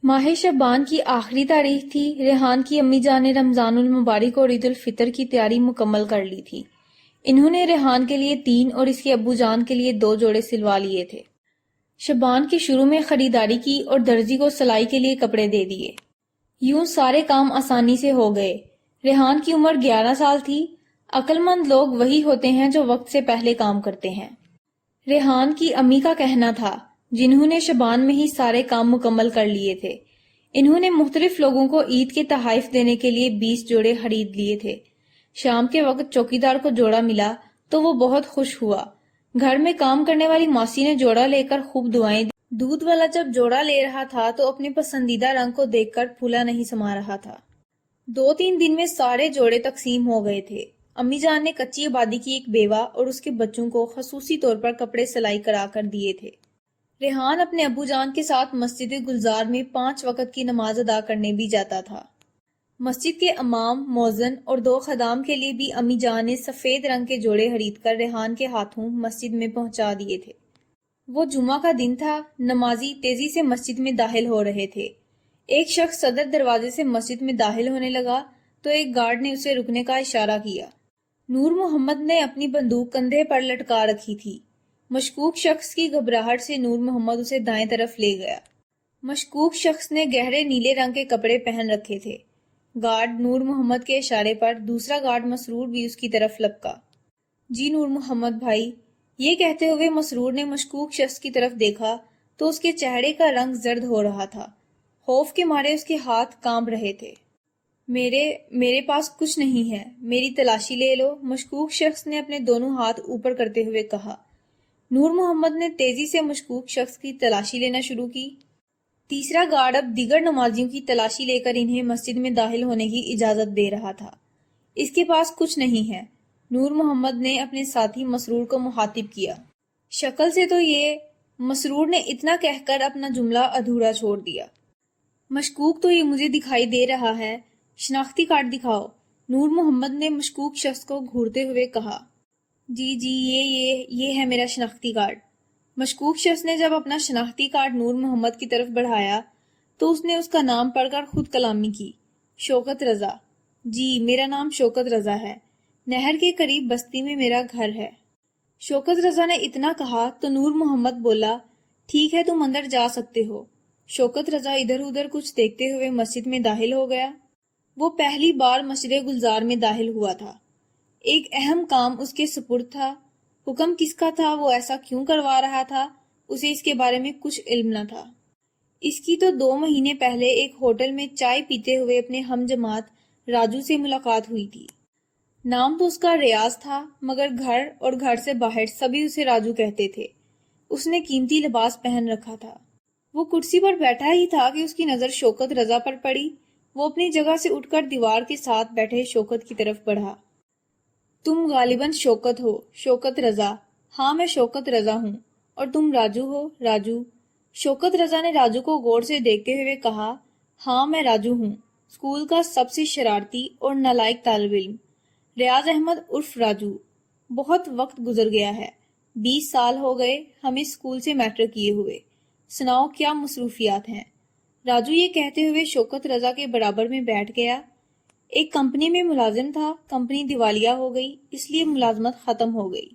ماہ شعبان کی آخری تاریخ تھی۔ ریحان کی امی جان نے رمضان المبارک اور عید الفطر کی تیاری مکمل کر لی تھی۔ انہوں نے ریحان کے لیے 3 اور اس کے ابو جان کے لیے 2 جوڑے سلوا لیے تھے۔ شعبان کے شروع میں خریداری کی اور درزی کو سلائی کے لیے کپڑے دے دیے۔ یوں سارے کام آسانی سے ہو گئے۔ ریحان کی عمر 11 سال تھی۔ عقل مند لوگ وہی ہوتے ہیں جو وقت سے پہلے کام کرتے ہیں۔ ریحان کی امی کا کہنا تھا، جنہوں نے شعبان میں ہی سارے کام مکمل کر لیے تھے۔ انہوں نے مختلف لوگوں کو عید کے تحائف دینے کے لیے 20 جوڑے خرید لیے تھے۔ شام کے وقت چوکیدار کو جوڑا ملا تو وہ بہت خوش ہوا۔ گھر میں کام کرنے والی ماسی نے جوڑا لے کر خوب دعائیں دی۔ دودھ والا جب جوڑا لے رہا تھا تو اپنے پسندیدہ رنگ کو دیکھ کر پھولا نہیں سما رہا تھا۔ 2-3 دن میں سارے جوڑے تقسیم ہو گئے تھے۔ امی جان نے کچی آبادی کی ایک بیوہ اور اس کے بچوں کو خصوصی طور پر کپڑے سلائی کرا کر دیے تھے۔ ریحان اپنے ابو جان کے ساتھ مسجد گلزار میں 5 وقت کی نماز ادا کرنے بھی جاتا تھا۔ مسجد کے امام، مؤذن اور 2 خدام کے لیے بھی امی جان نے سفید رنگ کے جوڑے خرید کر ریحان کے ہاتھوں مسجد میں پہنچا دیے تھے۔ وہ جمعہ کا دن تھا۔ نمازی تیزی سے مسجد میں داخل ہو رہے تھے۔ ایک شخص صدر دروازے سے مسجد میں داخل ہونے لگا تو ایک گارڈ نے اسے رکنے کا اشارہ کیا۔ نور محمد نے اپنی بندوق کندھے پر لٹکا رکھی تھی۔ مشکوک شخص کی گھبراہٹ سے نور محمد اسے دائیں طرف لے گیا۔ مشکوک شخص نے گہرے نیلے رنگ کے کپڑے پہن رکھے تھے۔ گارڈ نور محمد کے اشارے پر دوسرا گارڈ مسرور بھی اس کی طرف لپکا۔ جی نور محمد بھائی، یہ کہتے ہوئے مسرور نے مشکوک شخص کی طرف دیکھا تو اس کے چہرے کا رنگ زرد ہو رہا تھا۔ خوف کے مارے اس کے ہاتھ کانپ رہے تھے۔ میرے پاس کچھ نہیں ہے، میری تلاشی لے لو، مشکوک شخص نے اپنے دونوں ہاتھ اوپر کرتے ہوئے کہا۔ نور محمد نے تیزی سے مشکوک شخص کی تلاشی لینا شروع کی۔ تیسرا گارڈ اب دیگر نمازیوں کی تلاشی لے کر انہیں مسجد میں داخل ہونے کی اجازت دے رہا تھا۔ اس کے پاس کچھ نہیں ہے، نور محمد نے اپنے ساتھی مسرور کو مخاطب کیا۔ شکل سے تو یہ، مسرور نے اتنا کہہ کر اپنا جملہ ادھورا چھوڑ دیا۔ مشکوک تو یہ مجھے دکھائی دے رہا ہے، شناختی کارڈ دکھاؤ، نور محمد نے مشکوک شخص کو گھورتے ہوئے کہا۔ جی یہ ہے میرا شناختی کارڈ۔ مشکوک شخص نے جب اپنا شناختی کارڈ نور محمد کی طرف بڑھایا تو اس نے اس کا نام پڑھ کر خود کلامی کی۔ شوکت رضا۔ جی میرا نام شوکت رضا ہے، نہر کے قریب بستی میں میرا گھر ہے۔ شوکت رضا نے اتنا کہا تو نور محمد بولا، ٹھیک ہے تم اندر جا سکتے ہو۔ شوکت رضا ادھر ادھر کچھ دیکھتے ہوئے مسجد میں داخل ہو گیا۔ وہ پہلی بار مسجد گلزار میں داخل ہوا تھا۔ ایک اہم کام اس کے سپرد تھا۔ حکم کس کا تھا، وہ ایسا کیوں کروا رہا تھا، اسے اس کے بارے میں کچھ علم نہ تھا۔ اس کی تو 2 مہینے پہلے ایک ہوٹل میں چائے پیتے ہوئے اپنے ہم جماعت راجو سے ملاقات ہوئی تھی۔ نام تو اس کا ریاض تھا، مگر گھر اور گھر سے باہر سبھی اسے راجو کہتے تھے۔ اس نے قیمتی لباس پہن رکھا تھا۔ وہ کرسی پر بیٹھا ہی تھا کہ اس کی نظر شوکت رضا پر پڑی۔ وہ اپنی جگہ سے اٹھ کر دیوار کے ساتھ بیٹھے شوکت کی طرف بڑھا۔ تم غالباً شوکت ہو، شوکت رضا۔ ہاں میں شوکت رضا ہوں۔ اور تم راجو ہو، راجو۔ شوکت رضا نے راجو کو غور سے دیکھتے ہوئے کہا، ہاں میں راجو ہوں، اسکول کا سب سے شرارتی اور نالائق طالب علم، ریاض احمد عرف راجو۔ بہت وقت گزر گیا ہے، 20 سال ہو گئے ہمیں اسکول سے میٹرک کیے ہوئے۔ سناؤ کیا مصروفیات ہیں؟ راجو یہ کہتے ہوئے شوکت رضا کے برابر میں بیٹھ گیا۔ ایک کمپنی میں ملازم تھا، کمپنی دیوالیہ ہو گئی، اس لیے ملازمت ختم ہو گئی۔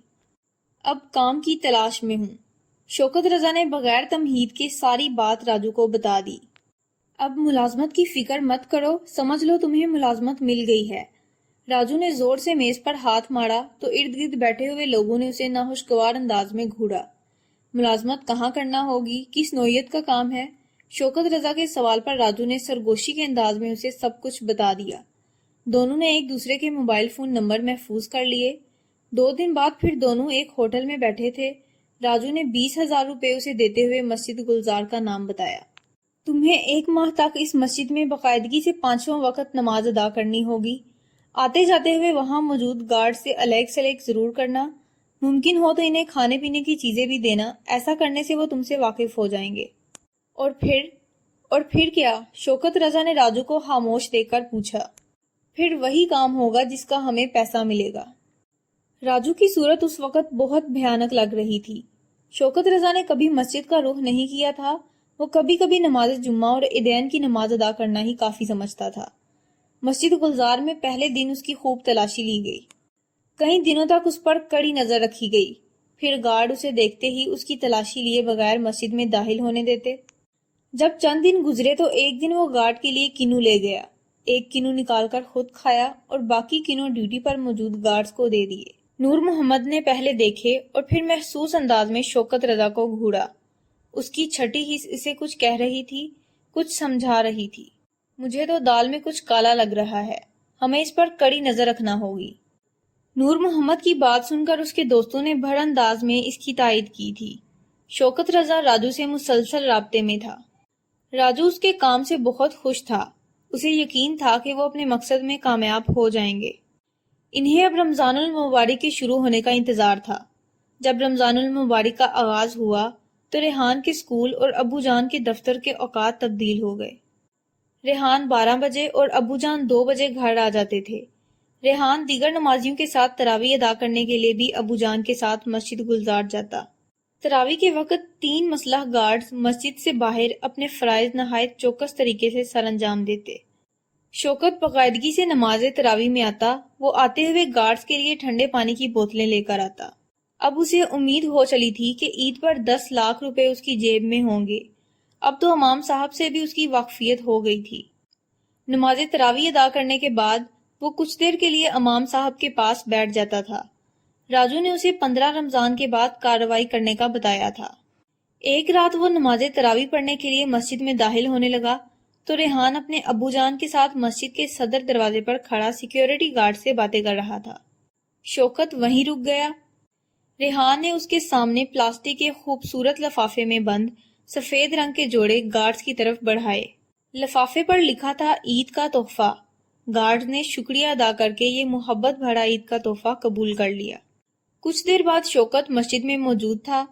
اب کام کی تلاش میں ہوں۔ شوکت رضا نے بغیر تمہید کے ساری بات راجو کو بتا دی۔ اب ملازمت کی فکر مت کرو، سمجھ لو تمہیں ملازمت مل گئی ہے۔ راجو نے زور سے میز پر ہاتھ مارا تو ارد گرد بیٹھے ہوئے لوگوں نے اسے ناخوشگوار انداز میں گھورا۔ ملازمت کہاں کرنا ہوگی، کس نوعیت کا کام ہے؟ شوکت رضا کے سوال پر راجو نے سرگوشی کے انداز میں اسے سب کچھ بتا دیا۔ دونوں نے ایک دوسرے کے موبائل فون نمبر محفوظ کر لیے۔ 2 دن بعد پھر دونوں ایک ہوٹل میں بیٹھے تھے۔ راجو نے 20,000 روپے اسے دیتے ہوئے مسجد گلزار کا نام بتایا۔ تمہیں 1 ماہ تک اس مسجد میں باقاعدگی سے 5واں وقت نماز ادا کرنی ہوگی۔ آتے جاتے ہوئے وہاں موجود گارڈ سے الیگ سلیگ ضرور کرنا، ممکن ہو تو انہیں کھانے پینے کی چیزیں بھی دینا، ایسا کرنے سے وہ تم سے واقف ہو جائیں گے۔ اور پھر کیا؟ شوکت رضا نے راجو کو خاموش دیکھ کر پوچھا۔ پھر وہی کام ہوگا جس کا ہمیں پیسہ ملے گا۔ راجو کی صورت اس وقت بہت بھیانک لگ رہی تھی۔ شوکت رضا نے کبھی مسجد کا رخ نہیں کیا تھا، وہ کبھی کبھی نماز جمعہ اور عیدین کی نماز ادا کرنا ہی کافی سمجھتا تھا۔ مسجد گلزار میں پہلے دن اس کی خوب تلاشی لی گئی۔ کئی دنوں تک اس پر کڑی نظر رکھی گئی، پھر گارڈ اسے دیکھتے ہی اس کی تلاشی لیے بغیر مسجد میں داخل ہونے دیتے۔ جب چند دن گزرے تو ایک دن وہ گارڈ کے لیے کنو لے گیا، ایک کنو نکال کر خود کھایا اور باقی کنو ڈیوٹی پر موجود گارڈز کو دے دیے۔ نور محمد نے پہلے دیکھے اور پھر محسوس انداز میں شوکت رضا کو گھوڑا۔ اس کی چھٹی حص اسے کچھ کہہ رہی تھی، کچھ سمجھا رہی تھی۔ مجھے تو دال میں کچھ کالا لگ رہا ہے، ہمیں اس پر کڑی نظر رکھنا ہوگی۔ نور محمد کی بات سن کر اس کے دوستوں نے بڑھ انداز میں اس کی تائید کی تھی۔ شوکت رضا راجو سے مسلسل رابطے میں تھا۔ راجو اس کے کام سے بہت خوش تھا، اسے یقین تھا کہ وہ اپنے مقصد میں کامیاب ہو جائیں گے۔ انہیں اب رمضان المبارک کے شروع ہونے کا انتظار تھا۔ جب رمضان المبارک کا آغاز ہوا تو ریحان کے اسکول اور ابو جان کے دفتر کے اوقات تبدیل ہو گئے۔ ریحان 12 بجے اور ابو جان 2 بجے گھر آ جاتے تھے۔ ریحان دیگر نمازیوں کے ساتھ تراویح ادا کرنے کے لیے بھی ابو جان کے ساتھ مسجد گلزار جاتا۔ تراویح کے وقت 3 مسلح گارڈز مسجد سے باہر اپنے فرائض نہایت چوکس طریقے سے سر انجام دیتے۔ شوکت باقاعدگی سے نماز تراویح میں آتا، وہ آتے ہوئے گارڈز کے لیے ٹھنڈے پانی کی بوتلیں لے کر آتا۔ اب اسے امید ہو چلی تھی کہ عید پر 10 لاکھ روپے اس کی جیب میں ہوں گے۔ اب تو امام صاحب سے بھی اس کی واقفیت ہو گئی تھی۔ نماز تراویح ادا کرنے کے بعد وہ کچھ دیر کے لیے امام صاحب کے پاس بیٹھ جاتا تھا۔ راجو نے اسے 15 رمضان کے بعد کارروائی کرنے کا بتایا تھا۔ ایک رات وہ نماز تراویح پڑھنے کے لیے مسجد میں داخل ہونے لگا تو ریحان اپنے ابو جان کے ساتھ مسجد کے صدر دروازے پر کھڑا سیکیورٹی گارڈ سے باتیں کر رہا تھا۔ شوکت وہیں رک گیا۔ ریحان نے اس کے سامنے پلاسٹک کے خوبصورت لفافے میں بند سفید رنگ کے جوڑے گارڈز کی طرف بڑھائے۔ لفافے پر لکھا تھا عید کا تحفہ۔ گارڈز نے شکریہ ادا کر کے یہ محبت بھرا عید کا تحفہ قبول کر لیا۔ کچھ دیر بعد شوکت مسجد میں موجود تھا۔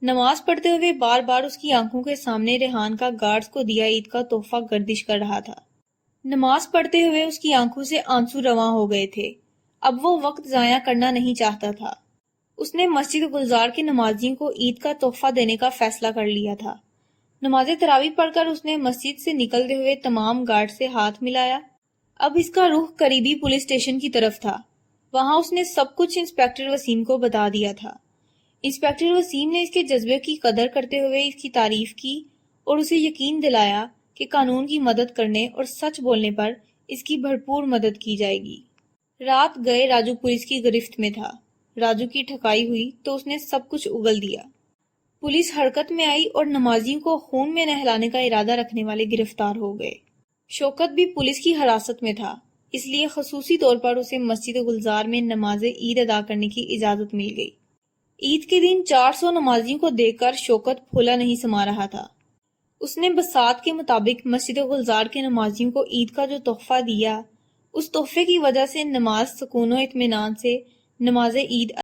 نماز پڑھتے ہوئے بار بار اس کی آنکھوں کے سامنے ریحان کا گارڈز کو دیا عید کا تحفہ گردش کر رہا تھا۔ نماز پڑھتے ہوئے اس کی آنکھوں سے آنسو رواں ہو گئے تھے۔ اب وہ وقت ضائع کرنا نہیں چاہتا تھا۔ اس نے مسجد گلزار کے نمازیوں کو عید کا تحفہ دینے کا فیصلہ کر لیا تھا۔ نماز تراویح پڑھ کر اس نے مسجد سے نکلتے ہوئے تمام گارڈ سے ہاتھ ملایا۔ اب اس کا رخ قریبی پولیس اسٹیشن کی طرف تھا۔ وہاں اس نے سب کچھ انسپیکٹر وسیم کو بتا دیا تھا۔ انسپیکٹر وسیم نے اس کے جذبے کی قدر کرتے ہوئے اس کی تعریف کی اور اسے یقین دلایا کہ قانون کی مدد کرنے اور سچ بولنے پر اس کی بھرپور مدد کی جائے گی۔ رات گئے راجو پولیس کی گرفت میں تھا۔ راجو کی ٹھکائی ہوئی تو اس نے سب کچھ اگل دیا۔ پولیس حرکت میں آئی اور نمازیوں کو خون میں نہلانے کا ارادہ رکھنے والے گرفتار ہو گئے۔ شوکت بھی پولیس کی حراست میں تھا، اس لیے خصوصی طور پر اسے مسجد گلزار میں نماز عید ادا کرنے کی اجازت مل گئی۔ عید کے دن 400 نمازیوں کو دیکھ کر شوکت پھولا نہیں سما رہا تھا۔ اس نے بساط کے مطابق مسجد گلزار کے نمازیوں کو عید کا جو تحفہ دیا، اس تحفے کی وجہ سے نماز سکون و اطمینان سے نماز عید